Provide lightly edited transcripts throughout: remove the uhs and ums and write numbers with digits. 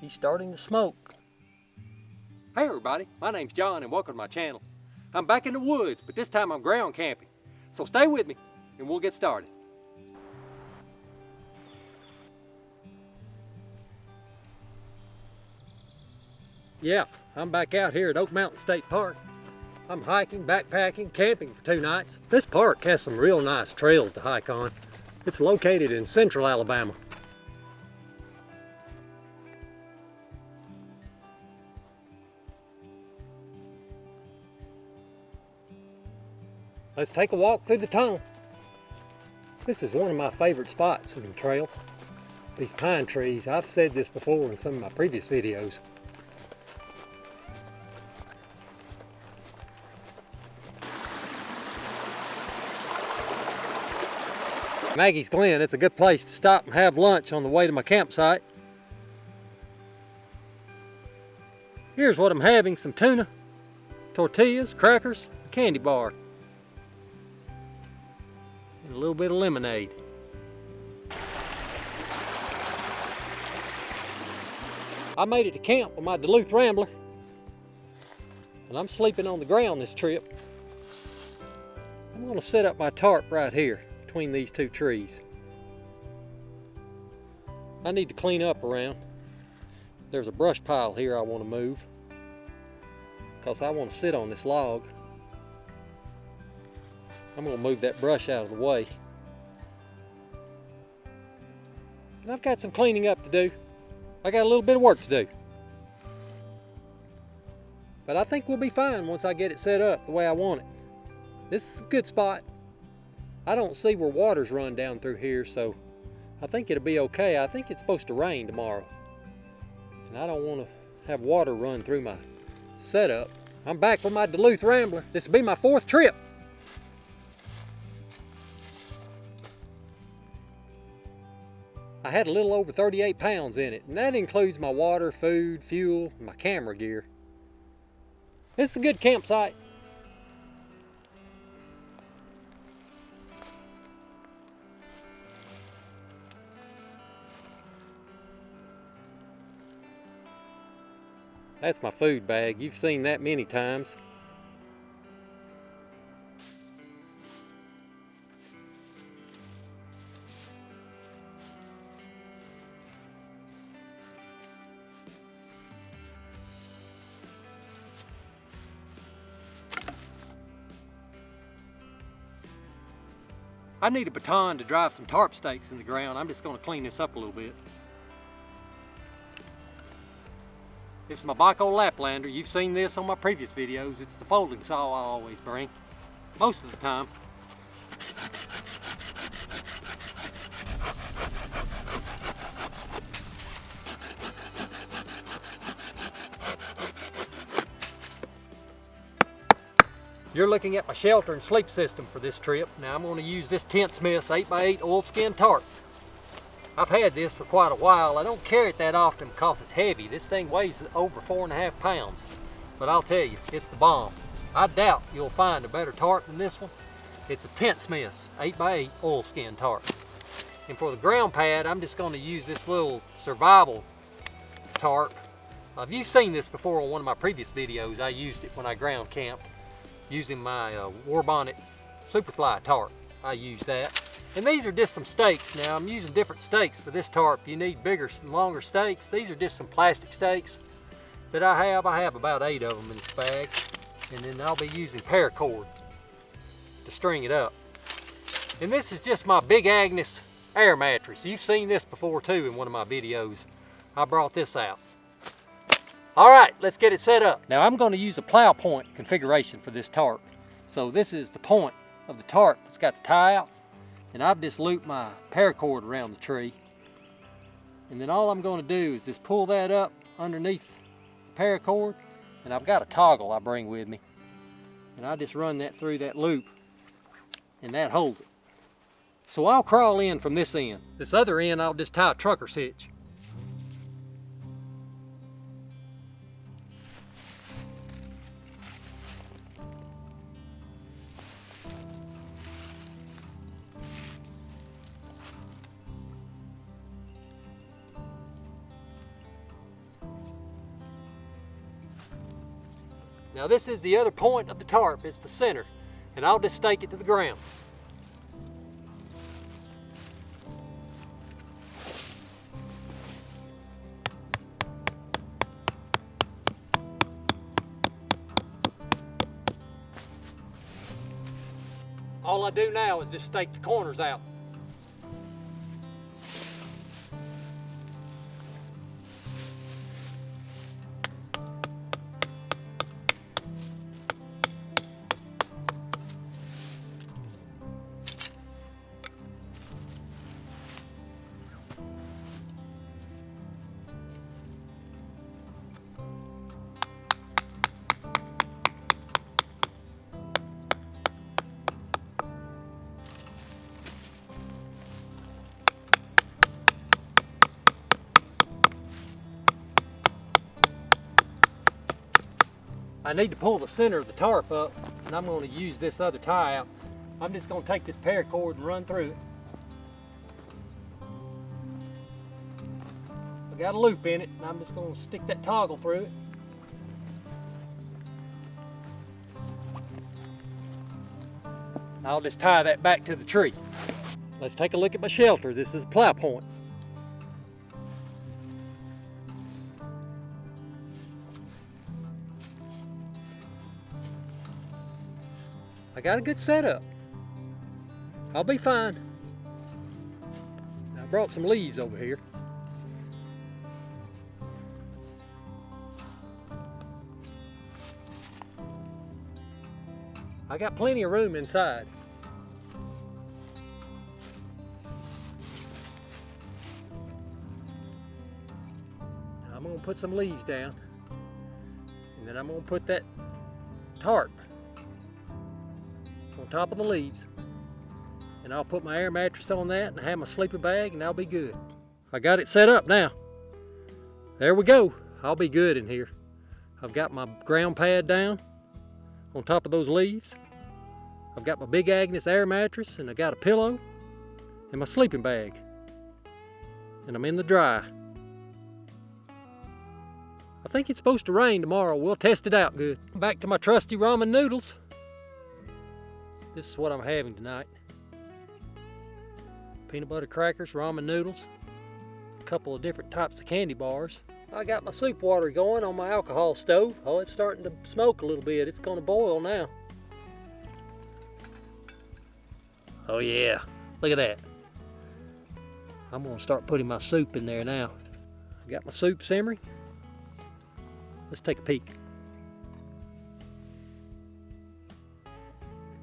She's starting to smoke. Hey everybody, my name's John and welcome to my channel. I'm back in the woods, but this time I'm ground camping. So stay with me and we'll get started. Yeah, I'm back out here at Oak Mountain State Park. I'm hiking, backpacking, camping for 2 nights. This park has some real nice trails to hike on. It's located in central Alabama. Let's take a walk through the tunnel. This is one of my favorite spots in the trail. These pine trees, I've said this before in some of my previous videos. Maggie's Glen, it's a good place to stop and have lunch on the way to my campsite. Here's what I'm having: some tuna, tortillas, crackers, a candy bar, and a little bit of lemonade. I made it to camp with my Duluth Rambler, and I'm sleeping on the ground this trip. I'm going to set up my tarp right here between these 2 trees. I need to clean up around. There's a brush pile here I want to move because I want to sit on this log. I'm going to move that brush out of the way. And I've got some cleaning up to do. I got a little bit of work to do. But I think we'll be fine once I get it set up the way I want it. This is a good spot. I don't see where water's run down through here, so I think it'll be okay. I think it's supposed to rain tomorrow, and I don't want to have water run through my setup. I'm back with my Duluth Rambler. This will be my 4th trip. I had a little over 38 pounds in it, and that includes my water, food, fuel, and my camera gear. This is a good campsite. That's my food bag. You've seen that many times. I need a baton to drive some tarp stakes in the ground. I'm just going to clean this up a little bit. This is my Baco Laplander. You've seen this on my previous videos. It's the folding saw I always bring, most of the time. You're looking at my shelter and sleep system for this trip. Now I'm going to use this Tent Smith's 8x8 oilskin tarp. I've had this for quite a while. I don't carry it that often because it's heavy. This thing weighs over 4.5 pounds. But I'll tell you, it's the bomb. I doubt you'll find a better tarp than this one. It's a Tent Smith's 8x8 oilskin tarp. And for the ground pad, I'm just going to use this little survival tarp. You've seen this before on one of my previous videos. I used it when I ground camped using my War Bonnet Superfly tarp. I used that. And these are just some stakes. Now I'm using different stakes for this tarp. You need bigger and longer stakes. These are just some plastic stakes that I have. I have about 8 of them in this bag. And then I'll be using paracord to string it up. And this is just my Big Agnes air mattress. You've seen this before too in one of my videos. I brought this out. All right, let's get it set up. Now I'm going to use a plow point configuration for this tarp. So this is the point of the tarp that's got the tie out. And I've just looped my paracord around the tree. And then all I'm going to do is just pull that up underneath the paracord. And I've got a toggle I bring with me. And I just run that through that loop. And that holds it. So I'll crawl in from this end. This other end I'll just tie a trucker's hitch. Now this is the other point of the tarp, it's the center, and I'll just stake it to the ground. All I do now is just stake the corners out. I need to pull the center of the tarp up, and I'm going to use this other tie out. I'm just going to take this paracord and run through it. I got a loop in it, and I'm just going to stick that toggle through it. I'll just tie that back to the tree. Let's take a look at my shelter. This is a plow point. I got a good setup. I'll be fine. I brought some leaves over here. I got plenty of room inside. Now I'm going to put some leaves down, and then I'm going to put that tarp on top of the leaves, and I'll put my air mattress on that and have my sleeping bag, and I'll be good. I got it set up now. There we go. I'll be good in here. I've got my ground pad down on top of those leaves. I've got my Big Agnes air mattress, and I got a pillow and my sleeping bag, and I'm in the dry. I think it's supposed to rain tomorrow. We'll test it out good. Back to my trusty ramen noodles. This is what I'm having tonight. Peanut butter crackers, ramen noodles, a couple of different types of candy bars. I got my soup water going on my alcohol stove. Oh, it's starting to smoke a little bit. It's going to boil now. Oh yeah, look at that. I'm going to start putting my soup in there now. I got my soup simmering. Let's take a peek.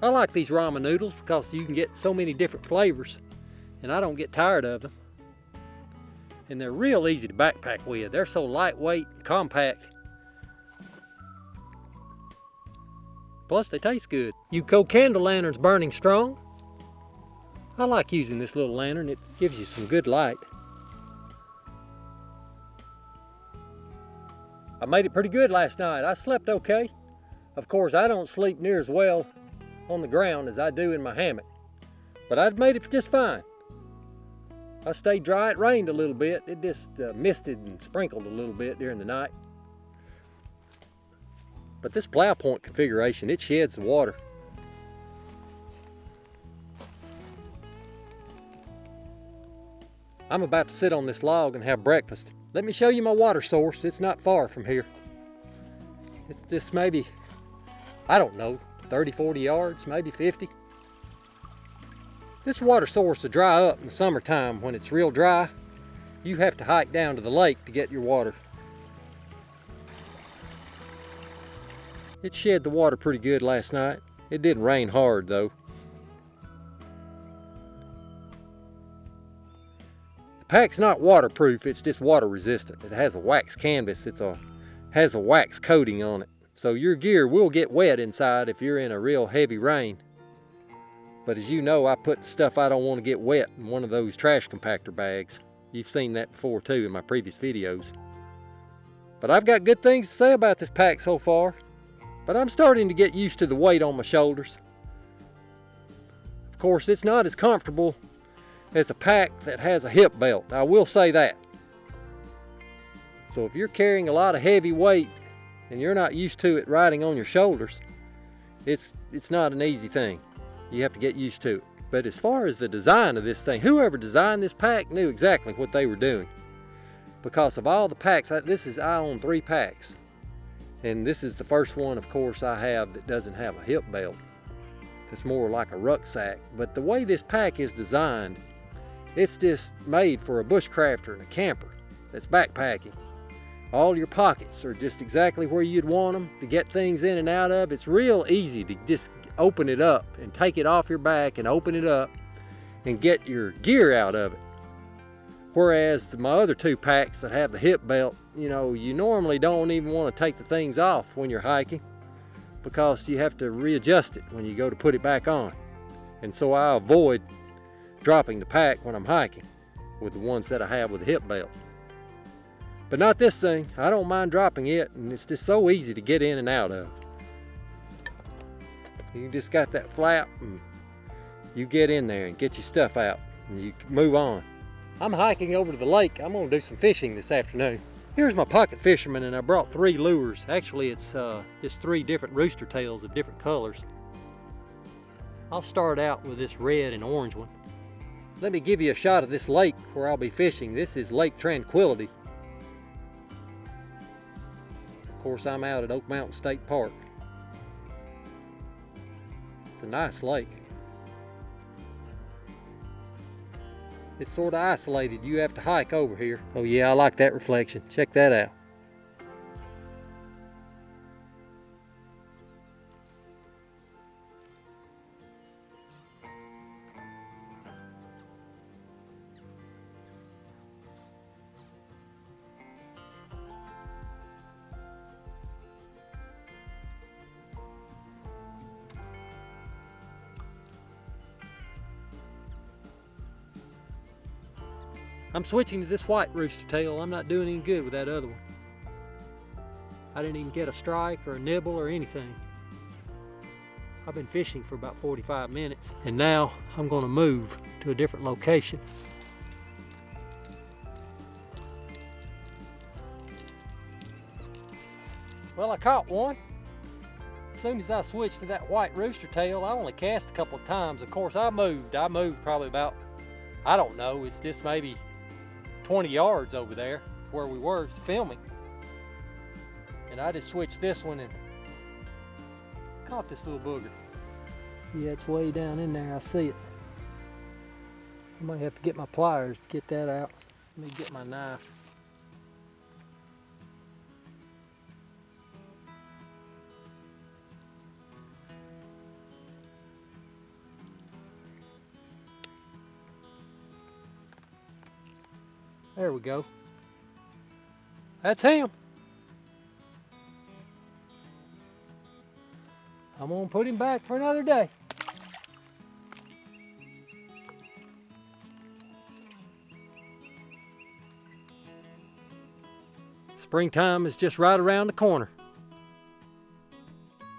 I like these ramen noodles because you can get so many different flavors, and I don't get tired of them. And they're real easy to backpack with. They're so lightweight and compact. Plus they taste good. UCO candle lantern's burning strong. I like using this little lantern. It gives you some good light. I made it pretty good last night. I slept okay. Of course, I don't sleep near as well on the ground as I do in my hammock, but I'd made it just fine. I stayed dry. It rained a little bit. It just misted and sprinkled a little bit during the night. But this plow point configuration, it sheds the water. I'm about to sit on this log and have breakfast. Let me show you my water source. It's not far from here. It's just maybe, I don't know, 30, 40 yards, maybe 50. This water source will dry up in the summertime. When it's real dry, you have to hike down to the lake to get your water. It shed the water pretty good last night. It didn't rain hard though. The pack's not waterproof, it's just water resistant. It has a wax canvas, has a wax coating on it. So your gear will get wet inside if you're in a real heavy rain. But as you know, I put the stuff I don't want to get wet in one of those trash compactor bags. You've seen that before too in my previous videos. But I've got good things to say about this pack so far. But I'm starting to get used to the weight on my shoulders. Of course, it's not as comfortable as a pack that has a hip belt. I will say that. So if you're carrying a lot of heavy weight and you're not used to it riding on your shoulders, it's not an easy thing. You have to get used to it. But as far as the design of this thing, whoever designed this pack knew exactly what they were doing. Because of all the packs, I own 3 packs. And this is the first one, of course, I have that doesn't have a hip belt. It's more like a rucksack. But the way this pack is designed, it's just made for a bushcrafter and a camper that's backpacking. All your pockets are just exactly where you'd want them to get things in and out of. It's real easy to just open it up and take it off your back and open it up and get your gear out of it. Whereas my other 2 packs that have the hip belt, you know, you normally don't even want to take the things off when you're hiking because you have to readjust it when you go to put it back on. And so I avoid dropping the pack when I'm hiking with the ones that I have with the hip belt. But not this thing. I don't mind dropping it, and it's just so easy to get in and out of. You just got that flap and you get in there and get your stuff out and you move on. I'm hiking over to the lake. I'm gonna do some fishing this afternoon. Here's my pocket fisherman, and I brought 3 lures. Actually, it's just 3 different rooster tails of different colors. I'll start out with this red and orange one. Let me give you a shot of this lake where I'll be fishing. This is Lake Tranquility. Of course, I'm out at Oak Mountain State Park. It's a nice lake. It's sort of isolated. You have to hike over here. Oh yeah, I like that reflection. Check that out. I'm switching to this white rooster tail. I'm not doing any good with that other one. I didn't even get a strike or a nibble or anything. I've been fishing for about 45 minutes, and now I'm going to move to a different location. Well, I caught one. As soon as I switched to that white rooster tail, I only cast a couple of times. Of course, I moved probably about, I don't know, it's just maybe 20 yards over there where we were filming. And I just switched this one and caught this little booger. Yeah, it's way down in there, I see it. I might have to get my pliers to get that out. Let me get my knife. There we go. That's him. I'm gonna put him back for another day. Springtime is just right around the corner.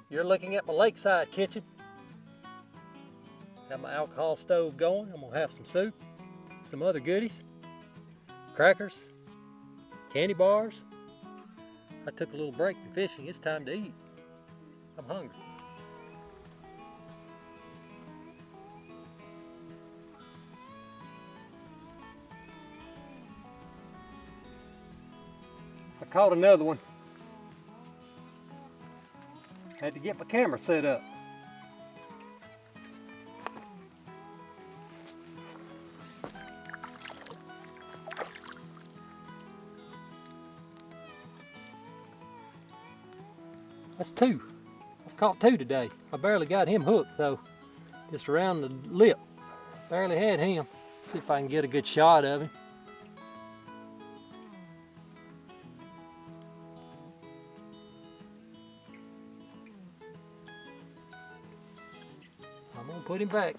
You're looking at my lakeside kitchen. Got my alcohol stove going. I'm gonna have some soup, some other goodies. Crackers, candy bars. I took a little break from fishing. It's time to eat. I'm hungry. I caught another one. Had to get my camera set up. That's 2. I've caught 2 today. I barely got him hooked though. Just around the lip. Barely had him. Let's see if I can get a good shot of him. I'm gonna put him back.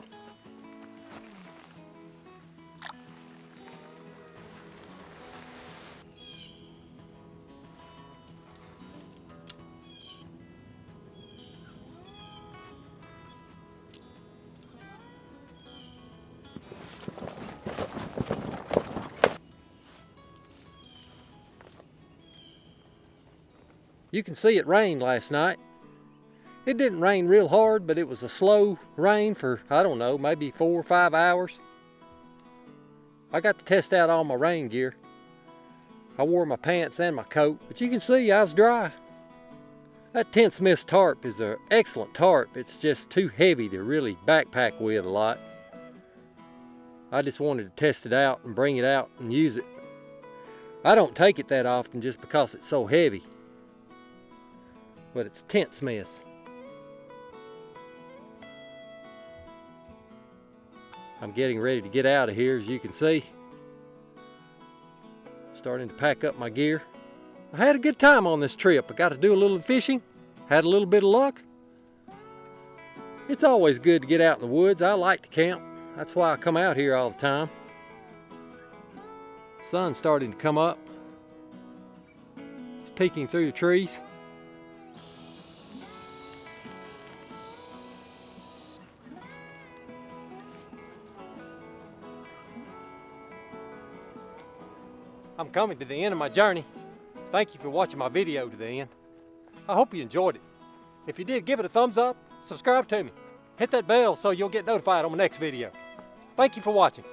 You can see it rained last night. It didn't rain real hard, but it was a slow rain for, I don't know, maybe 4 or 5 hours. I got to test out all my rain gear. I wore my pants and my coat, but you can see I was dry. That Tentsmith's tarp is an excellent tarp. It's just too heavy to really backpack with a lot. I just wanted to test it out and bring it out and use it. I don't take it that often just because it's so heavy. But it's Tentsmith's. I'm getting ready to get out of here, as you can see. Starting to pack up my gear. I had a good time on this trip. I got to do a little fishing, had a little bit of luck. It's always good to get out in the woods. I like to camp. That's why I come out here all the time. Sun's starting to come up. It's peeking through the trees. I'm coming to the end of my journey. Thank you for watching my video to the end. I hope you enjoyed it. If you did, give it a thumbs up, subscribe to me. Hit that bell so you'll get notified on my next video. Thank you for watching.